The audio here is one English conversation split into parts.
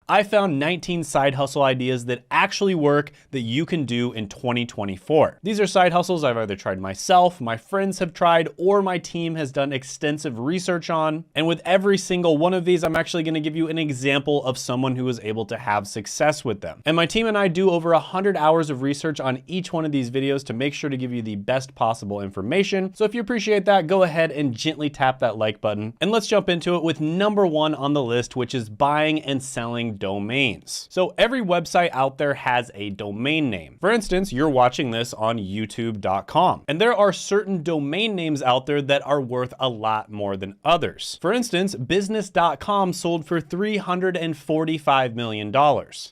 I found 19 side hustle ideas that actually work that you can do in 2024. These are side hustles I've either tried myself, my friends have tried, or my team has done extensive research on. And with every single one of these, I'm actually going to give you an example of someone who was able to have success with them. And my team and I do over 100 hours of research on each one of these videos to make sure to give you the best possible information. So if you appreciate that, go ahead and gently tap that like button. And let's jump into it with number one on the list, which is buying and selling domains. So every website out there has a domain name. For instance, you're watching this on youtube.com, and there are certain domain names out there that are worth a lot more than others. For instance, business.com sold for $345 million.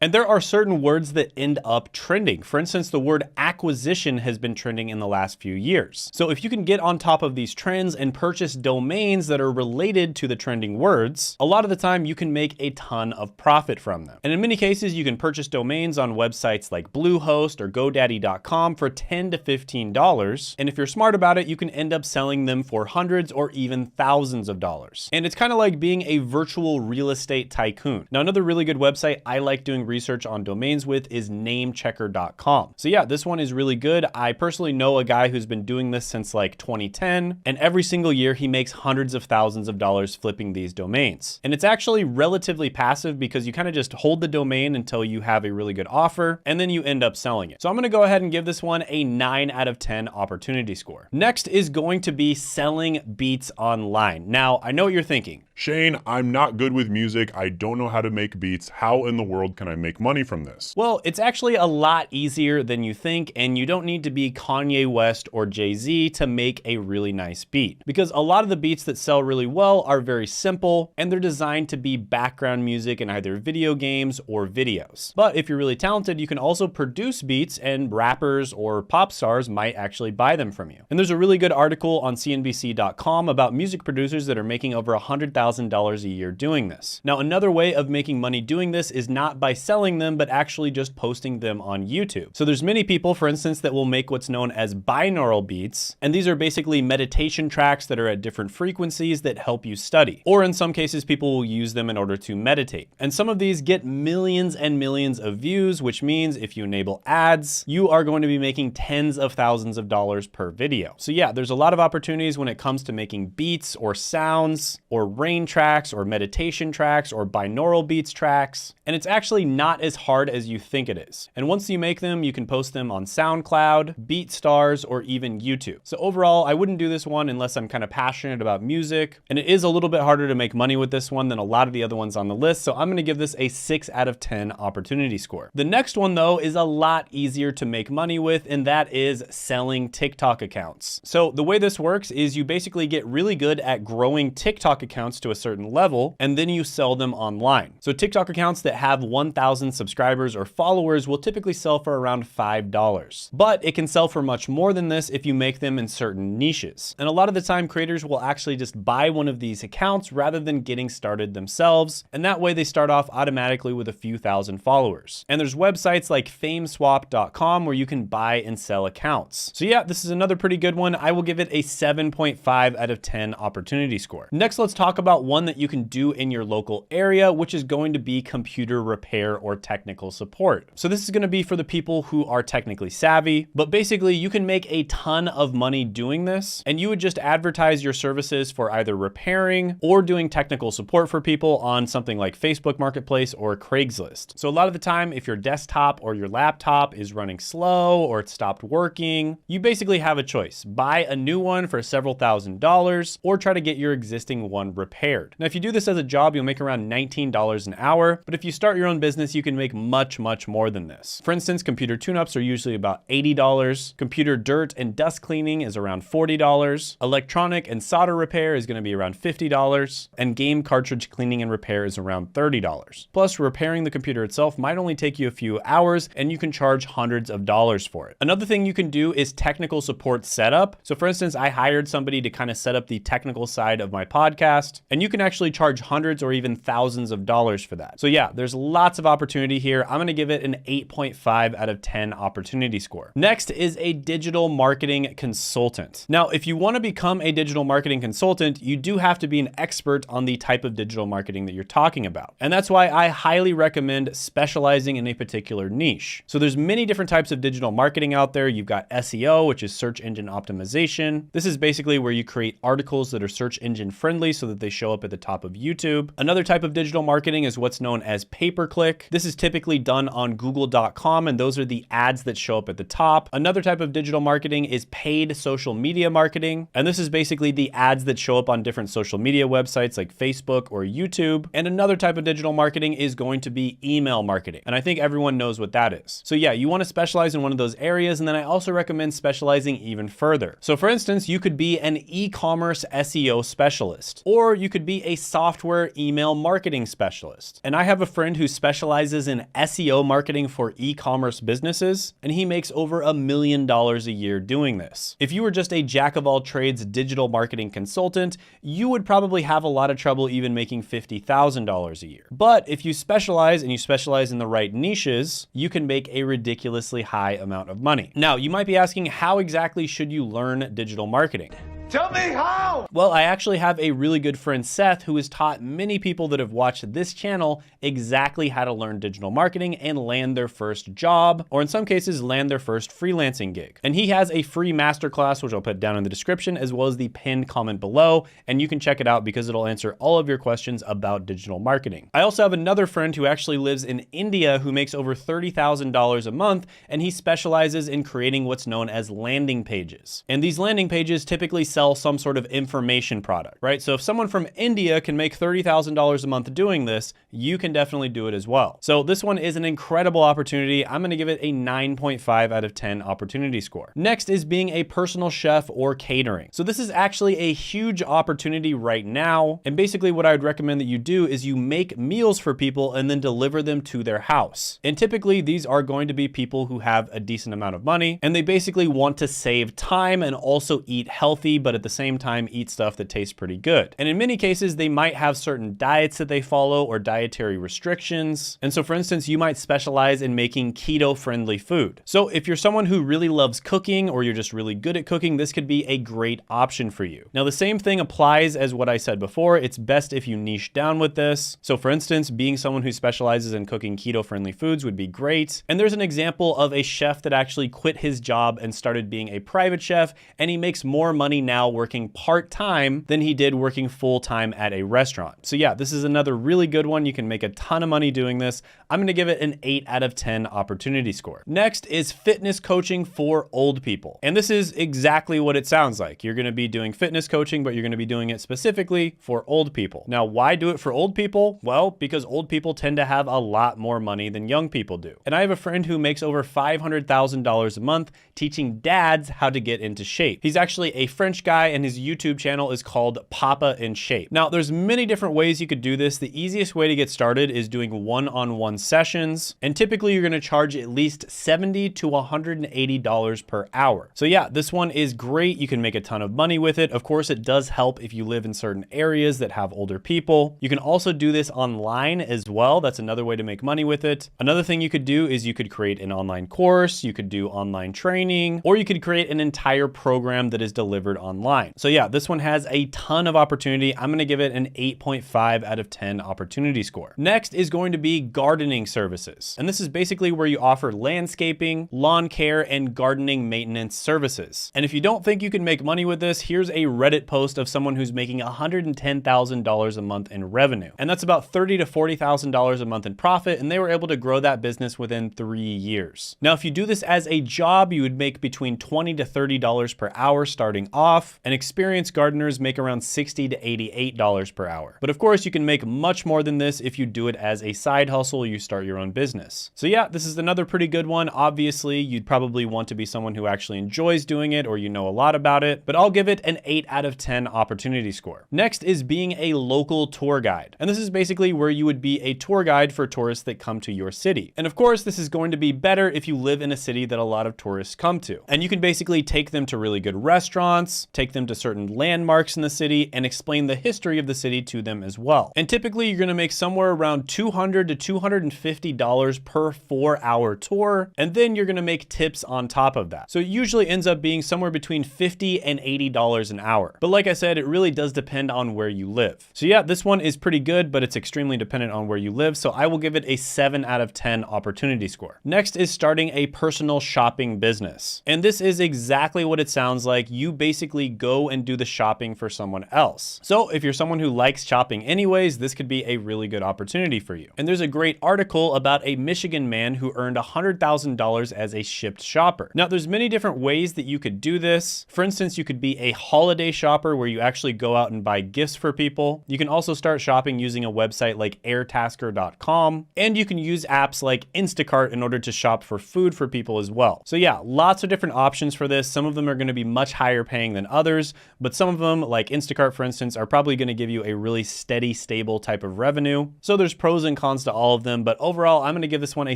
And there are certain words that end up trending. For instance, the word acquisition has been trending in the last few years. So if you can get on top of these trends and purchase domains that are related to the trending words, a lot of the time you can make a ton of profit from them. And in many cases, you can purchase domains on websites like Bluehost or GoDaddy.com for $10 to $15. And if you're smart about it, you can end up selling them for hundreds or even thousands of dollars. And it's kind of like being a virtual real estate tycoon. Now, another really good website I like doing research on domains with is namechecker.com. So yeah, this one is really good. I personally know a guy who's been doing this since like 2010, and every single year he makes hundreds of thousands of dollars flipping these domains. And it's actually relatively passive because you kind of just hold the domain until you have a really good offer, and then you end up selling it. So I'm gonna go ahead and give this one a 9 out of 10 opportunity score. Next is going to be selling beats online. Now, I know what you're thinking. Shane, I'm not good with music. I don't know how to make beats. How in the world can I make money from this? Well, it's actually a lot easier than you think, and you don't need to be Kanye West or Jay-Z to make a really nice beat. Because a lot of the beats that sell really well are very simple, and they're designed to be background music in either video games or videos. But if you're really talented, you can also produce beats, and rappers or pop stars might actually buy them from you. And there's a really good article on CNBC.com about music producers that are making over $100,000 a year doing this. Now, another way of making money doing this is not by selling them, but actually just posting them on YouTube. So there's many people, for instance, that will make what's known as binaural beats. And these are basically meditation tracks that are at different frequencies that help you study. Or in some cases, people will use them in order to meditate. And some of these get millions and millions of views, which means if you enable ads, you are going to be making tens of thousands of dollars per video. So yeah, there's a lot of opportunities when it comes to making beats or sounds or rain tracks or meditation tracks or binaural beats tracks. And it's actually not as hard as you think it is. And once you make them, you can post them on SoundCloud, BeatStars, or even YouTube. So overall, I wouldn't do this one unless I'm kind of passionate about music. And it is a little bit harder to make money with this one than a lot of the other ones on the list. So I'm going to give this a 6 out of 10 opportunity score. The next one though is a lot easier to make money with, and that is selling TikTok accounts. So the way this works is you basically get really good at growing TikTok accounts to a certain level, and then you sell them online. So TikTok accounts that have 1,000 subscribers or followers will typically sell for around $5. But it can sell for much more than this if you make them in certain niches. And a lot of the time, creators will actually just buy one of these accounts rather than getting started themselves. And that way they start off automatically with a few thousand followers. And there's websites like fameswap.com where you can buy and sell accounts. So yeah, this is another pretty good one. I will give it a 7.5 out of 10 opportunity score. Next, let's talk about one that you can do in your local area, which is going to be computer repair or technical support. So this is going to be for the people who are technically savvy, but basically you can make a ton of money doing this, and you would just advertise your services for either repairing or doing technical support for people on something like Facebook Marketplace or Craigslist. So a lot of the time, if your desktop or your laptop is running slow or it stopped working, you basically have a choice. Buy a new one for several $1,000s or try to get your existing one repaired. Now, if you do this as a job, you'll make around $19 an hour, but if you start your own business, you can make much more than this. For instance, computer tune-ups are usually about $80. Computer dirt and dust cleaning is around $40. Electronic and solder repair is going to be around $50. And game cartridge cleaning and repair is around $30. Plus, repairing the computer itself might only take you a few hours, and you can charge hundreds of dollars for it. Another thing you can do is technical support setup. So for instance, I hired somebody to kind of set up the technical side of my podcast, and you can actually charge hundreds or even thousands of dollars for that. So yeah, there's lots of opportunity here. I'm going to give it an 8.5 out of 10 opportunity score. Next is a digital marketing consultant. Now, if you want to become a digital marketing consultant, you do have to be an expert on the type of digital marketing that you're talking about. And that's why why I highly recommend specializing in a particular niche. So there's many different types of digital marketing out there. You've got SEO, which is search engine optimization. This is basically where you create articles that are search engine friendly so that they show up at the top of YouTube. Another type of digital marketing is what's known as pay-per-click. This is typically done on google.com, and those are the ads that show up at the top. Another type of digital marketing is paid social media marketing, and this is basically the ads that show up on different social media websites like Facebook or YouTube. And another type of digital marketing is going to be email marketing, and I think everyone knows what that is. So yeah, you want to specialize in one of those areas, and then I also recommend specializing even further. So for instance, you could be an e-commerce SEO specialist, or you could be a software email marketing specialist. And I have a friend who specializes in SEO marketing for e-commerce businesses, and he makes over $1 million a year doing this. If you were just a jack of all trades digital marketing consultant, you would probably have a lot of trouble even making $50,000 a year. But if you specialize, and you specialize in the right niches, you can make a ridiculously high amount of money. Now, you might be asking, how exactly should you learn digital marketing? Tell me how! Well, I actually have a really good friend, Seth, who has taught many people that have watched this channel exactly how to learn digital marketing and land their first job, or in some cases, land their first freelancing gig. And he has a free masterclass, which I'll put down in the description, as well as the pinned comment below, and you can check it out because it'll answer all of your questions about digital marketing. I also have another friend who actually lives in India who makes over $30,000 a month, and he specializes in creating what's known as landing pages. And these landing pages typically sell some sort of information product, right? So if someone from India can make $30,000 a month doing this, you can definitely do it as well. So this one is an incredible opportunity. I'm gonna give it a 9.5 out of 10 opportunity score. Next is being a personal chef or catering. So this is actually a huge opportunity right now. And basically what I would recommend that you do is you make meals for people and then deliver them to their house. And typically these are going to be people who have a decent amount of money, and they basically want to save time and also eat healthy, but at the same time eat stuff that tastes pretty good. And in many cases, they might have certain diets that they follow or dietary restrictions. And so for instance, you might specialize in making keto-friendly food. So if you're someone who really loves cooking, or you're just really good at cooking, this could be a great option for you. Now, the same thing applies as what I said before. It's best if you niche down with this. So for instance, being someone who specializes in cooking keto-friendly foods would be great. And there's an example of a chef that actually quit his job and started being a private chef, and he makes more money now working part-time than he did working full-time at a restaurant. So yeah, this is another really good one. You can make a ton of money doing this. I'm gonna give it an 8 out of 10 opportunity score. Next is fitness coaching for old people. And this is exactly what it sounds like. You're gonna be doing fitness coaching, but you're gonna be doing it specifically for old people. Now, why do it for old people? Well, because old people tend to have a lot more money than young people do. And I have a friend who makes over $500,000 a month teaching dads how to get into shape. He's actually a French guy, and his YouTube channel is called Papa in Shape. Now, there's many different ways you could do this. The easiest way to get started is doing one-on-one sessions, and typically you're gonna charge at least $70 to $180 per hour. So yeah, this one is great. You can make a ton of money with it. Of course, it does help if you live in certain areas that have older people. You can also do this online as well. That's another way to make money with it. Another thing you could do is you could create an online course, you could do online training, or you could create an entire program that is delivered online. So yeah, this one has a ton of opportunity. I'm gonna give it an 8.5 out of 10 opportunity score. Next is going to be gardening services. And this is basically where you offer landscaping, lawn care, and gardening maintenance services. And if you don't think you can make money with this, here's a Reddit post of someone who's making $110,000 a month in revenue. And that's about $30,000 to $40,000 a month in profit, and they were able to grow that business within 3 years. Now, if you do this as a job, you would make between $20 to $30 per hour starting off, and experienced gardeners make around $60 to $88 per hour. But of course, you can make much more than this if you do it as a side hustle, you start your own business. So yeah, this is another pretty good one. Obviously, you'd probably want to be someone who actually enjoys doing it, or you know a lot about it, but I'll give it an 8 out of 10 opportunity score. Next is being a local tour guide. And this is basically where you would be a tour guide for tourists that come to your city. And of course, this is going to be better if you live in a city that a lot of tourists come to. And you can basically take them to really good restaurants, take them to certain landmarks in the city, and explain the history of the city to them as well. And typically you're gonna make somewhere around $200 to $250 per 4-hour tour, and then you're gonna make tips on top of that. So it usually ends up being somewhere between $50 and $80 an hour. But like I said, it really does depend on where you live. So yeah, this one is pretty good, but it's extremely dependent on where you live. So I will give it a 7 out of 10 opportunity score. Next is starting a personal shopping business. And this is exactly what it sounds like. You basically go and do the shopping for someone else. So if you're someone who likes shopping anyways, this could be a really good opportunity for you. And there's a great article about a Michigan man who earned $100,000 as a Shipt shopper. Now there's many different ways that you could do this. For instance, you could be a holiday shopper where you actually go out and buy gifts for people. You can also start shopping using a website like airtasker.com, and you can use apps like Instacart in order to shop for food for people as well. So yeah, lots of different options for this. Some of them are going to be much higher paying than others, but some of them, like Instacart for instance, are probably going to give you a really steady, stable type of revenue. So there's pros and cons to all of them, but overall I'm going to give this one a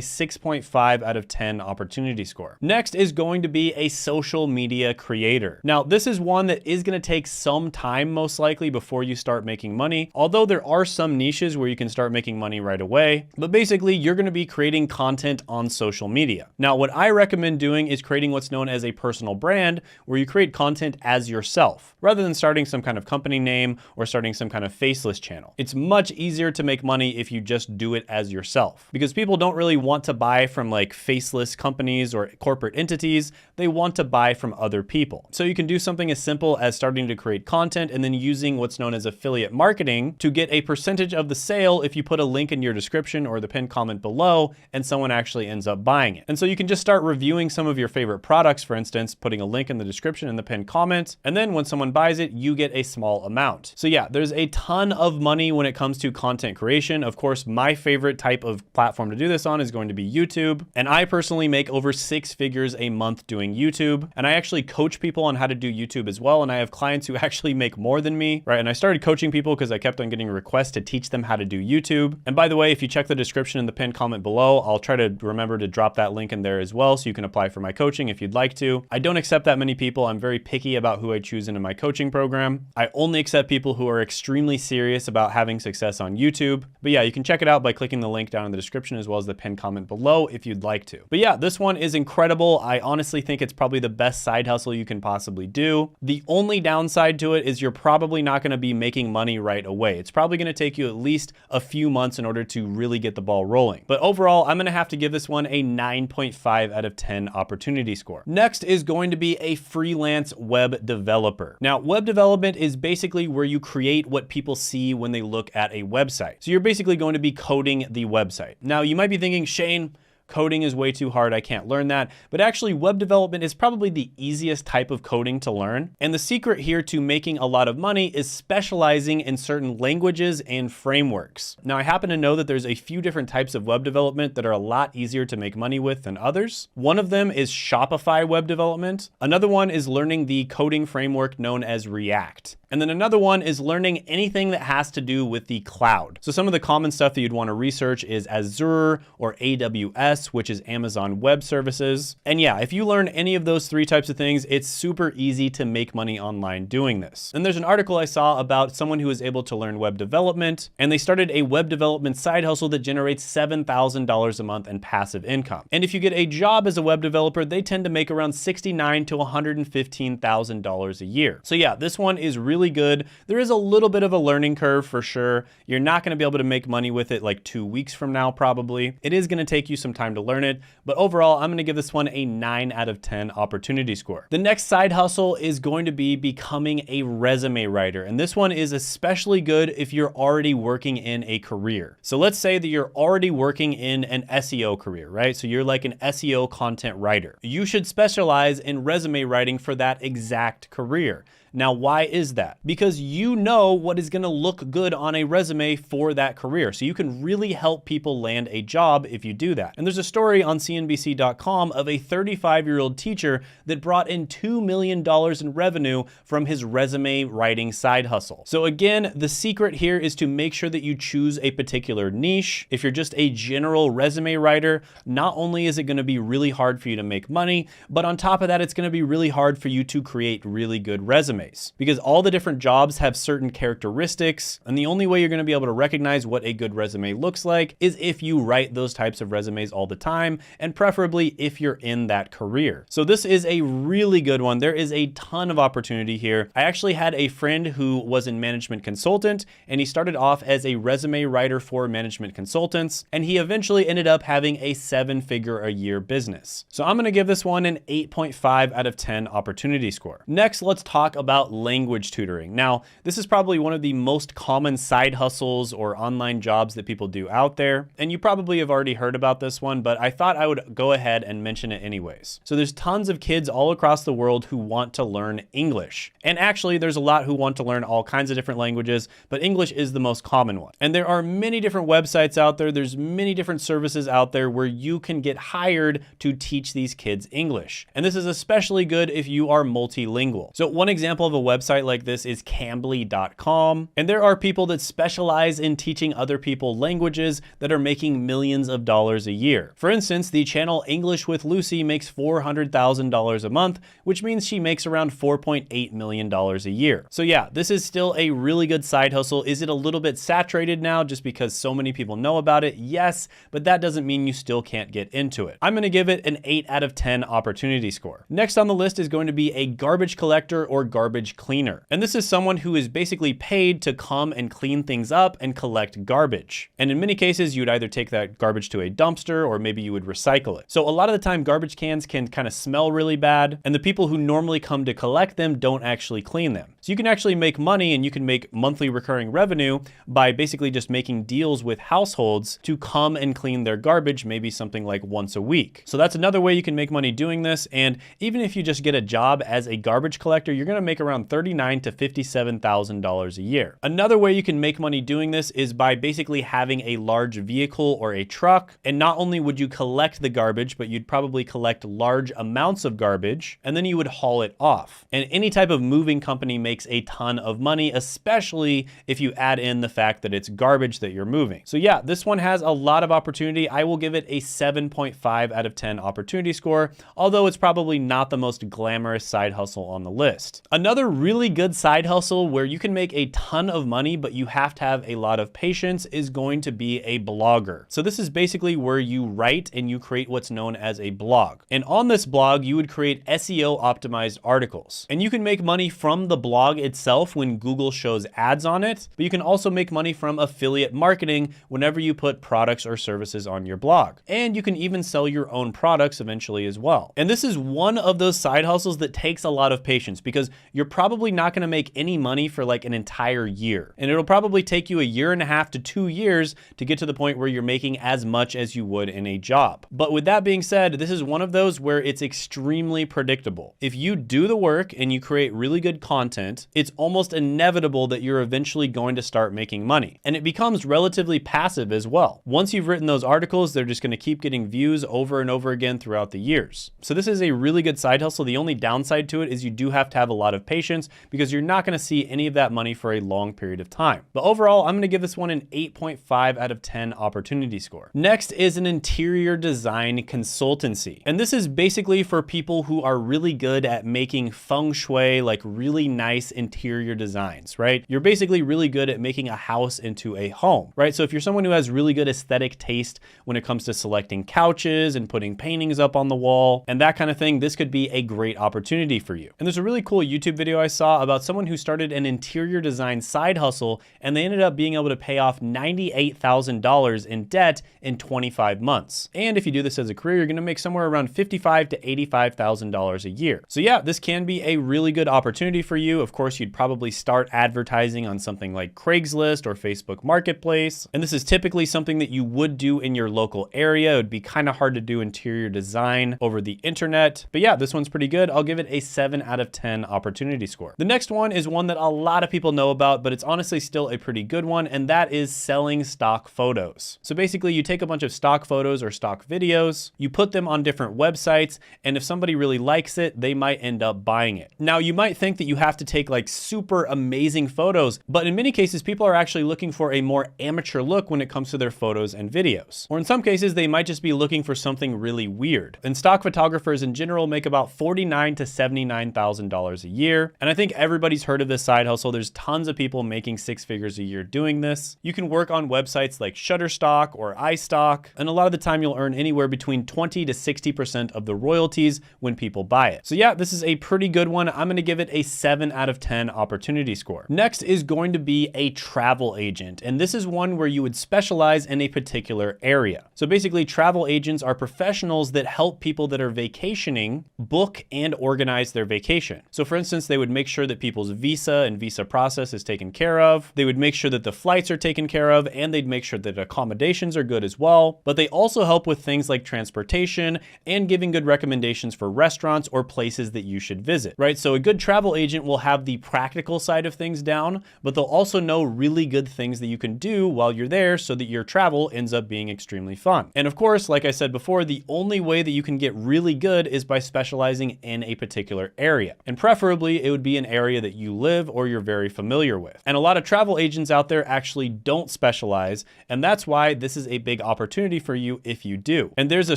6.5 out of 10 opportunity score. Next is going to be a social media creator. Now this is one that is going to take some time most likely before you start making money, although there are some niches where you can start making money right away. But basically you're going to be creating content on social media. Now what I recommend doing is creating what's known as a personal brand, where you create content as yourself rather than starting some kind of company name or starting some kind of faceless channel. It's much easier to make money if you just do it as yourself, because people don't really want to buy from like faceless companies or corporate entities. They want to buy from other people. So you can do something as simple as starting to create content and then using what's known as affiliate marketing to get a percentage of the sale if you put a link in your description or the pinned comment below and someone actually ends up buying it. And so you can just start reviewing some of your favorite products, for instance, putting a link in the description and the pinned comment, and then when someone buys it, you get a small amount. So yeah, there's a ton of money when it comes to content creation. Of course, my favorite type of platform to do this on is going to be YouTube. And I personally make over 6 figures a month doing YouTube. And I actually coach people on how to do YouTube as well. And I have clients who actually make more than me, right? And I started coaching people because I kept on getting requests to teach them how to do YouTube. And by the way, if you check the description in the pinned comment below, I'll try to remember to drop that link in there as well, so you can apply for my coaching if you'd like to. I don't accept that many people. I'm very picky about who I choose into my coaching program. I only accept people who are extremely serious about having success on YouTube. But yeah, you can check it out by clicking the link down in the description as well as the pinned comment below if you'd like to. But yeah, this one is incredible. I honestly think it's probably the best side hustle you can possibly do. The only downside to it is you're probably not going to be making money right away. It's probably going to take you at least a few months in order to really get the ball rolling. But overall, I'm going to have to give this one a 9.5 out of 10 opportunity score. Next is going to be a freelance web developer. Now, web development is basically where you create what people see when they look at a website. So you're basically going to be coding the website. Now, you might be thinking, Shane, coding is way too hard, I can't learn that. But actually, web development is probably the easiest type of coding to learn. And the secret here to making a lot of money is specializing in certain languages and frameworks. Now, I happen to know that there's a few different types of web development that are a lot easier to make money with than others. One of them is Shopify web development. Another one is learning the coding framework known as React. And then another one is learning anything that has to do with the cloud. So some of the common stuff that you'd want to research is Azure or AWS, which is Amazon Web Services. And yeah, if you learn any of those 3 types of things, it's super easy to make money online doing this. And there's an article I saw about someone who was able to learn web development, and they started a web development side hustle that generates $7,000 a month in passive income. And if you get a job as a web developer, they tend to make around $69,000 to $115,000 a year. So yeah, this one is really good. There is a little bit of a learning curve for sure. You're not going to be able to make money with it like 2 weeks from now, probably. It is going to take you some time to learn it, but overall, I'm going to give this one a 9 out of 10 opportunity score. The next side hustle is going to be becoming a resume writer. And this one is especially good if you're already working in a career. So let's say that you're already working in an SEO career, right? So you're like an SEO content writer. You should specialize in resume writing for that exact career. Now, why is that? Because you know what is going to look good on a resume for that career. So you can really help people land a job if you do that. And there's a story on CNBC.com of a 35-year-old teacher that brought in $2 million in revenue from his resume writing side hustle. So again, the secret here is to make sure that you choose a particular niche. If you're just a general resume writer, not only is it going to be really hard for you to make money, but on top of that, it's going to be really hard for you to create really good resumes. resumes, because all the different jobs have certain characteristics, and the only way you're going to be able to recognize what a good resume looks like is if you write those types of resumes all the time, and preferably if you're in that career. So this is a really good one. There is a ton of opportunity here. I actually had a friend who was in management consultant, and he started off as a resume writer for management consultants, and he eventually ended up having a 7-figure-a-year business. So I'm going to give this one an 8.5 out of 10 opportunity score. Next, let's talk about language tutoring. Now, this is probably one of the most common side hustles or online jobs that people do out there, and you probably have already heard about this one, but I thought I would go ahead and mention it anyways. So there's tons of kids all across the world who want to learn English. And actually, there's a lot who want to learn all kinds of different languages, but English is the most common one. And there are many different websites out there. There's many different services out there where you can get hired to teach these kids English. And this is especially good if you are multilingual. So one example of a website like this is Cambly.com. And there are people that specialize in teaching other people languages that are making millions of dollars a year. For instance, the channel English with Lucy makes $400,000 a month, which means she makes around $4.8 million a year. So yeah, this is still a really good side hustle. Is it a little bit saturated now just because so many people know about it? Yes, but that doesn't mean you still can't get into it. I'm going to give it an 8 out of 10 opportunity score. Next on the list is going to be a garbage collector or garbage cleaner. And this is someone who is basically paid to come and clean things up and collect garbage. And in many cases, you'd either take that garbage to a dumpster or maybe you would recycle it. So a lot of the time, garbage cans can kind of smell really bad, and the people who normally come to collect them don't actually clean them. So you can actually make money, and you can make monthly recurring revenue by basically just making deals with households to come and clean their garbage, maybe something like once a week. So that's another way you can make money doing this. And even if you just get a job as a garbage collector, you're going to make around $39,000 to $57,000 a year. Another way you can make money doing this is by basically having a large vehicle or a truck. And not only would you collect the garbage, but you'd probably collect large amounts of garbage, and then you would haul it off. And any type of moving company makes a ton of money, especially if you add in the fact that it's garbage that you're moving. So yeah, this one has a lot of opportunity. I will give it a 7.5 out of 10 opportunity score, although it's probably not the most glamorous side hustle on the list. Another really good side hustle where you can make a ton of money, but you have to have a lot of patience, is going to be a blogger. So this is basically where you write and you create what's known as a blog. And on this blog, you would create SEO optimized articles. And you can make money from the blog itself when Google shows ads on it, but you can also make money from affiliate marketing whenever you put products or services on your blog. And you can even sell your own products eventually as well. And this is one of those side hustles that takes a lot of patience, because you're probably not going to make any money for like an entire year. And it'll probably take you 1.5 to 2 years to get to the point where you're making as much as you would in a job. But with that being said, this is one of those where it's extremely predictable. If you do the work and you create really good content, it's almost inevitable that you're eventually going to start making money. And it becomes relatively passive as well. Once you've written those articles, they're just going to keep getting views over and over again throughout the years. So this is a really good side hustle. The only downside to it is you do have to have a lot of patience, because you're not going to see any of that money for a long period of time. But overall, I'm going to give this one an 8.5 out of 10 opportunity score. Next is an interior design consultancy. And this is basically for people who are really good at making feng shui, like really nice interior designs, right? You're basically really good at making a house into a home, right? So if you're someone who has really good aesthetic taste when it comes to selecting couches and putting paintings up on the wall and that kind of thing, this could be a great opportunity for you. And there's a really cool YouTube video I saw about someone who started an interior design side hustle, and they ended up being able to pay off $98,000 in debt in 25 months. And if you do this as a career, you're going to make somewhere around $55,000 to $85,000 a year. So yeah, this can be a really good opportunity for you. Of course, you'd probably start advertising on something like Craigslist or Facebook Marketplace. And this is typically something that you would do in your local area. It would be kind of hard to do interior design over the internet. But yeah, this one's pretty good. I'll give it a 7 out of 10 opportunity score. The next one is one that a lot of people know about, but it's honestly still a pretty good one, and that is selling stock photos. So basically, you take a bunch of stock photos or stock videos, you put them on different websites, and if somebody really likes it, they might end up buying it. Now, you might think that you have to take like super amazing photos, but in many cases, people are actually looking for a more amateur look when it comes to their photos and videos. Or in some cases, they might just be looking for something really weird. And stock photographers in general make about $49,000 to $79,000 a year. year. And I think everybody's heard of this side hustle. There's tons of people making 6 figures a year doing this. You can work on websites like Shutterstock or iStock, and a lot of the time you'll earn anywhere between 20 to 60% of the royalties when people buy it. So yeah, this is a pretty good one. I'm gonna give it a 7 out of 10 opportunity score. Next is going to be a travel agent, and this is one where you would specialize in a particular area. So basically, travel agents are professionals that help people that are vacationing book and organize their vacation. So for instance, they would make sure that people's visa and visa process is taken care of. They would make sure that the flights are taken care of, and they'd make sure that accommodations are good as well. But they also help with things like transportation and giving good recommendations for restaurants or places that you should visit, right? So a good travel agent will have the practical side of things down, but they'll also know really good things that you can do while you're there so that your travel ends up being extremely fun. And of course, like I said before, the only way that you can get really good is by specializing in a particular area. And preferably it would be an area that you live or you're very familiar with. And a lot of travel agents out there actually don't specialize, and that's why this is a big opportunity for you if you do. And there's a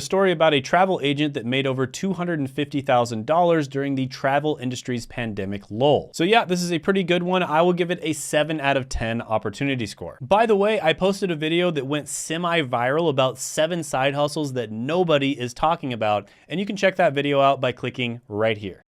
story about a travel agent that made over $250,000 during the travel industry's pandemic lull. So yeah, this is a pretty good one. I will give it a 7 out of 10 opportunity score. By the way, I posted a video that went semi-viral about 7 side hustles that nobody is talking about, and you can check that video out by clicking right here.